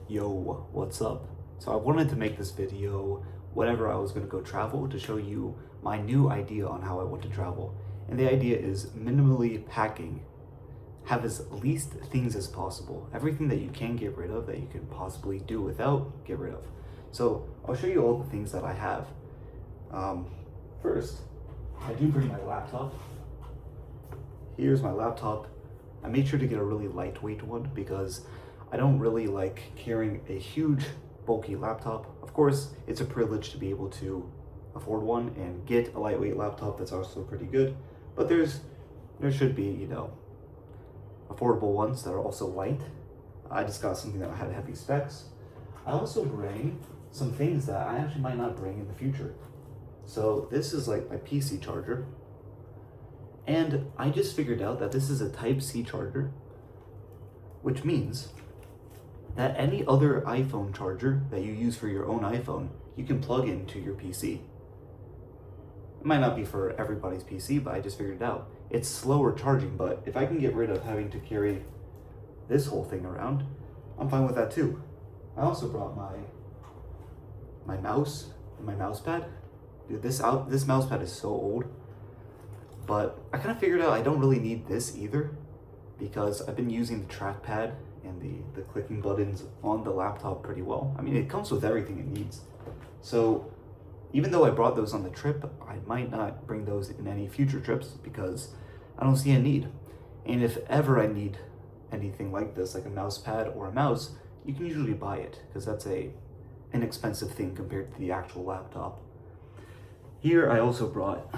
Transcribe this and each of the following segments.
Yo, what's up? So I wanted to make this video whenever I was going to go travel to show you my new idea on how I want to travel. And the idea is minimally packing. Have as least things as possible. Everything that you can get rid of, that you can possibly do without, get rid of. So I'll show you all the things that I have. First, I do bring my laptop. Here's my laptop. I made sure to get a really lightweight one because I don't really like carrying a huge, bulky laptop. Of course, it's a privilege to be able to afford one and get a lightweight laptop that's also pretty good. But there should be, affordable ones that are also light. I just got something that had heavy specs. I also bring some things that I actually might not bring in the future. So this is like my PC charger. And I just figured out that this is a Type-C charger, which means that any other iPhone charger that you use for your own iPhone, you can plug into your PC. It might not be for everybody's PC, but I just figured it out. It's slower charging, but if I can get rid of having to carry this whole thing around, I'm fine with that too. I also brought my mouse and my mouse pad. Dude, this mouse pad is so old, but I kind of figured out I don't really need this either because I've been using the trackpad and the clicking buttons on the laptop pretty well. I mean, it comes with everything it needs. So even though I brought those on the trip, I might not bring those in any future trips because I don't see a need. And if ever I need anything like this, like a mouse pad or a mouse, you can usually buy it because that's an inexpensive thing compared to the actual laptop. Here I also brought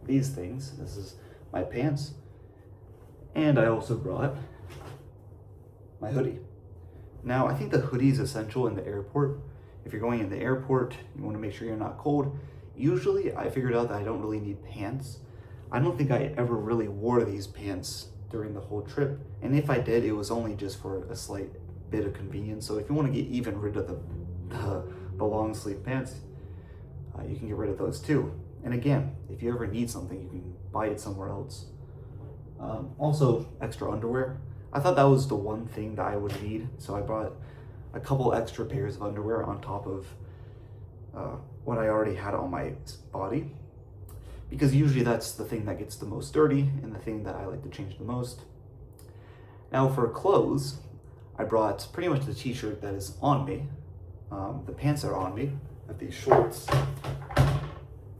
these things. This is my pants. And I also brought my hoodie. Now, I think the hoodie is essential in the airport. If you're going in the airport, you want to make sure you're not cold. Usually, I figured out that I don't really need pants. I don't think I ever really wore these pants during the whole trip. And if I did, it was only just for a slight bit of convenience. So if you want to get even rid of the long sleeve pants, you can get rid of those too. And again, if you ever need something, you can buy it somewhere else. Also, extra underwear. I thought that was the one thing that I would need, so I brought a couple extra pairs of underwear on top of what I already had on my body, because usually that's the thing that gets the most dirty and the thing that I like to change the most. Now for clothes, I brought pretty much the t-shirt that is on me, the pants are on me, I have these shorts,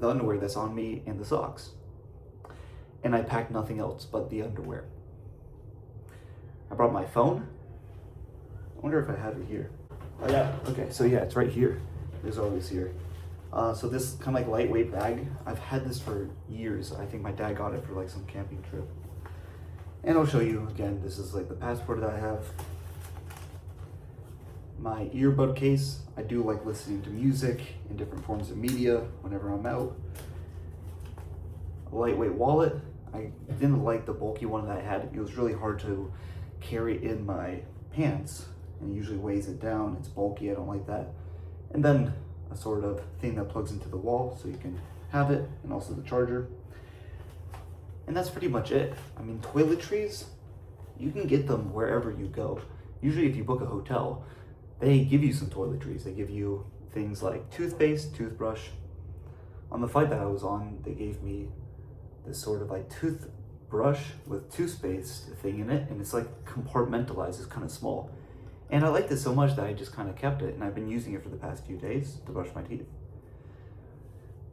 the underwear that's on me, and the socks. And I packed nothing else but the underwear. I brought my phone. I wonder if I have it here. Oh yeah, okay, so yeah, it's right here. It's always here. So this kind of like lightweight bag, I've had this for years. I think my dad got it for like some camping trip. And I'll show you again, this is like the passport that I have. My earbud case. I do like listening to music in different forms of media whenever I'm out. A lightweight wallet. I didn't like the bulky one that I had. It was really hard to carry in my pants and it usually weighs it down. It's bulky, I don't like that. And then a sort of thing that plugs into the wall so you can have it, and also the charger. And that's pretty much it. I mean, toiletries, you can get them wherever you go. Usually if you book a hotel, they give you some toiletries. They give you things like toothpaste, toothbrush. On the flight that I was on, they gave me this sort of like toothbrush with toothpaste thing in it, and it's like compartmentalized, it's kind of small. And I liked it so much that I just kind of kept it, and I've been using it for the past few days to brush my teeth.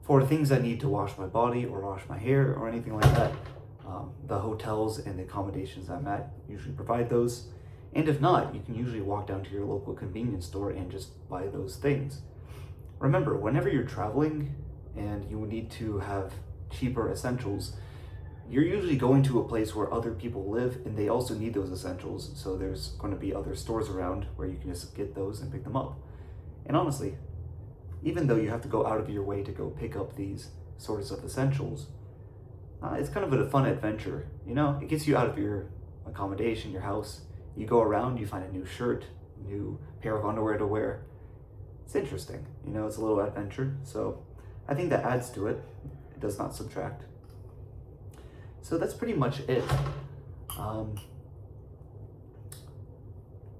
For things I need to wash my body or wash my hair or anything like that, the hotels and the accommodations I'm at usually provide those. And if not, you can usually walk down to your local convenience store and just buy those things. Remember, whenever you're traveling and you need to have cheaper essentials, you're usually going to a place where other people live and they also need those essentials. So there's going to be other stores around where you can just get those and pick them up. And honestly, even though you have to go out of your way to go pick up these sorts of essentials, it's kind of a fun adventure. It gets you out of your accommodation, your house. You go around, you find a new shirt, new pair of underwear to wear. It's interesting, it's a little adventure. So I think that adds to it. It does not subtract. So that's pretty much it.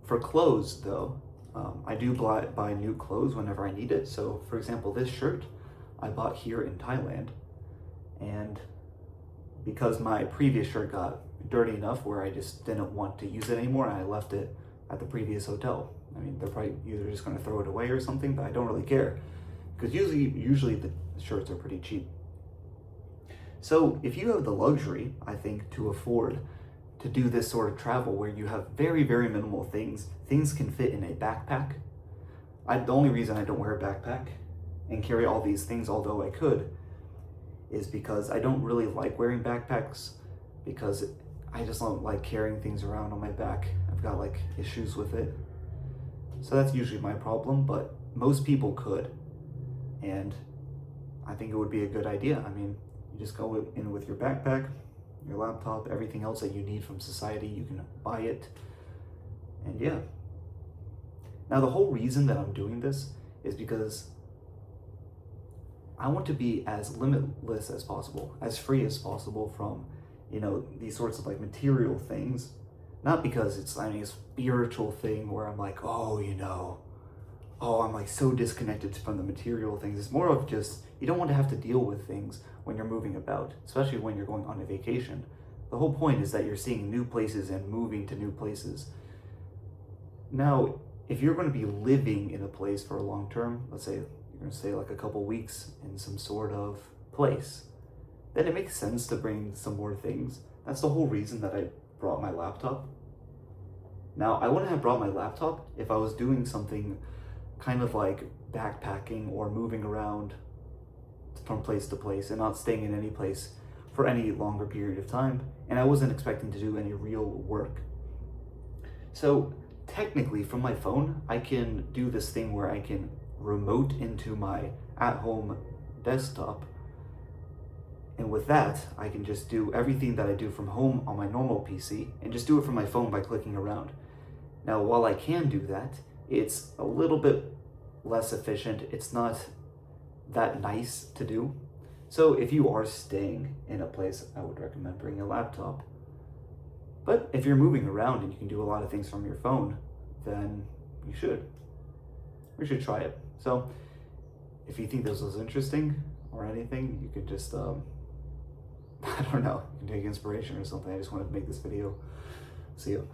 For clothes, though, I do buy new clothes whenever I need it. So for example, this shirt I bought here in Thailand, and because my previous shirt got dirty enough where I just didn't want to use it anymore, and I left it at the previous hotel. I mean, they're probably either just going to throw it away or something, but I don't really care, because usually the shirts are pretty cheap. So if you have the luxury, I think, to afford to do this sort of travel where you have very, very minimal things can fit in a backpack. The only reason I don't wear a backpack and carry all these things, although I could, is because I don't really like wearing backpacks, because I just don't like carrying things around on my back. I've got like issues with it. So that's usually my problem, but most people could. And I think it would be a good idea. I mean, you just go in with your backpack, your laptop, everything else that you need from society, you can buy it. And yeah. Now the whole reason that I'm doing this is because I want to be as limitless as possible, as free as possible from, these sorts of like material things. Not because it's a spiritual thing where I'm like, I'm like so disconnected from the material things. It's more of just, you don't want to have to deal with things when you're moving about, especially when you're going on a vacation. The whole point is that you're seeing new places and moving to new places. Now, if you're going to be living in a place for a long term, let's say you're going to stay like a couple weeks in some sort of place, then it makes sense to bring some more things. That's the whole reason that I brought my laptop. Now, I wouldn't have brought my laptop if I was doing something kind of like backpacking or moving around from place to place and not staying in any place for any longer period of time, and I wasn't expecting to do any real work. So technically from my phone, I can do this thing where I can remote into my at-home desktop, and with that, I can just do everything that I do from home on my normal PC and just do it from my phone by clicking around. Now, while I can do that, it's a little bit less efficient. It's not that nice to do. So if you are staying in a place, I would recommend bringing a laptop. But if you're moving around and you can do a lot of things from your phone, then you should. We should try it. So if you think this was interesting or anything, you could just, I don't know, you can take inspiration or something. I just wanted to make this video. See you.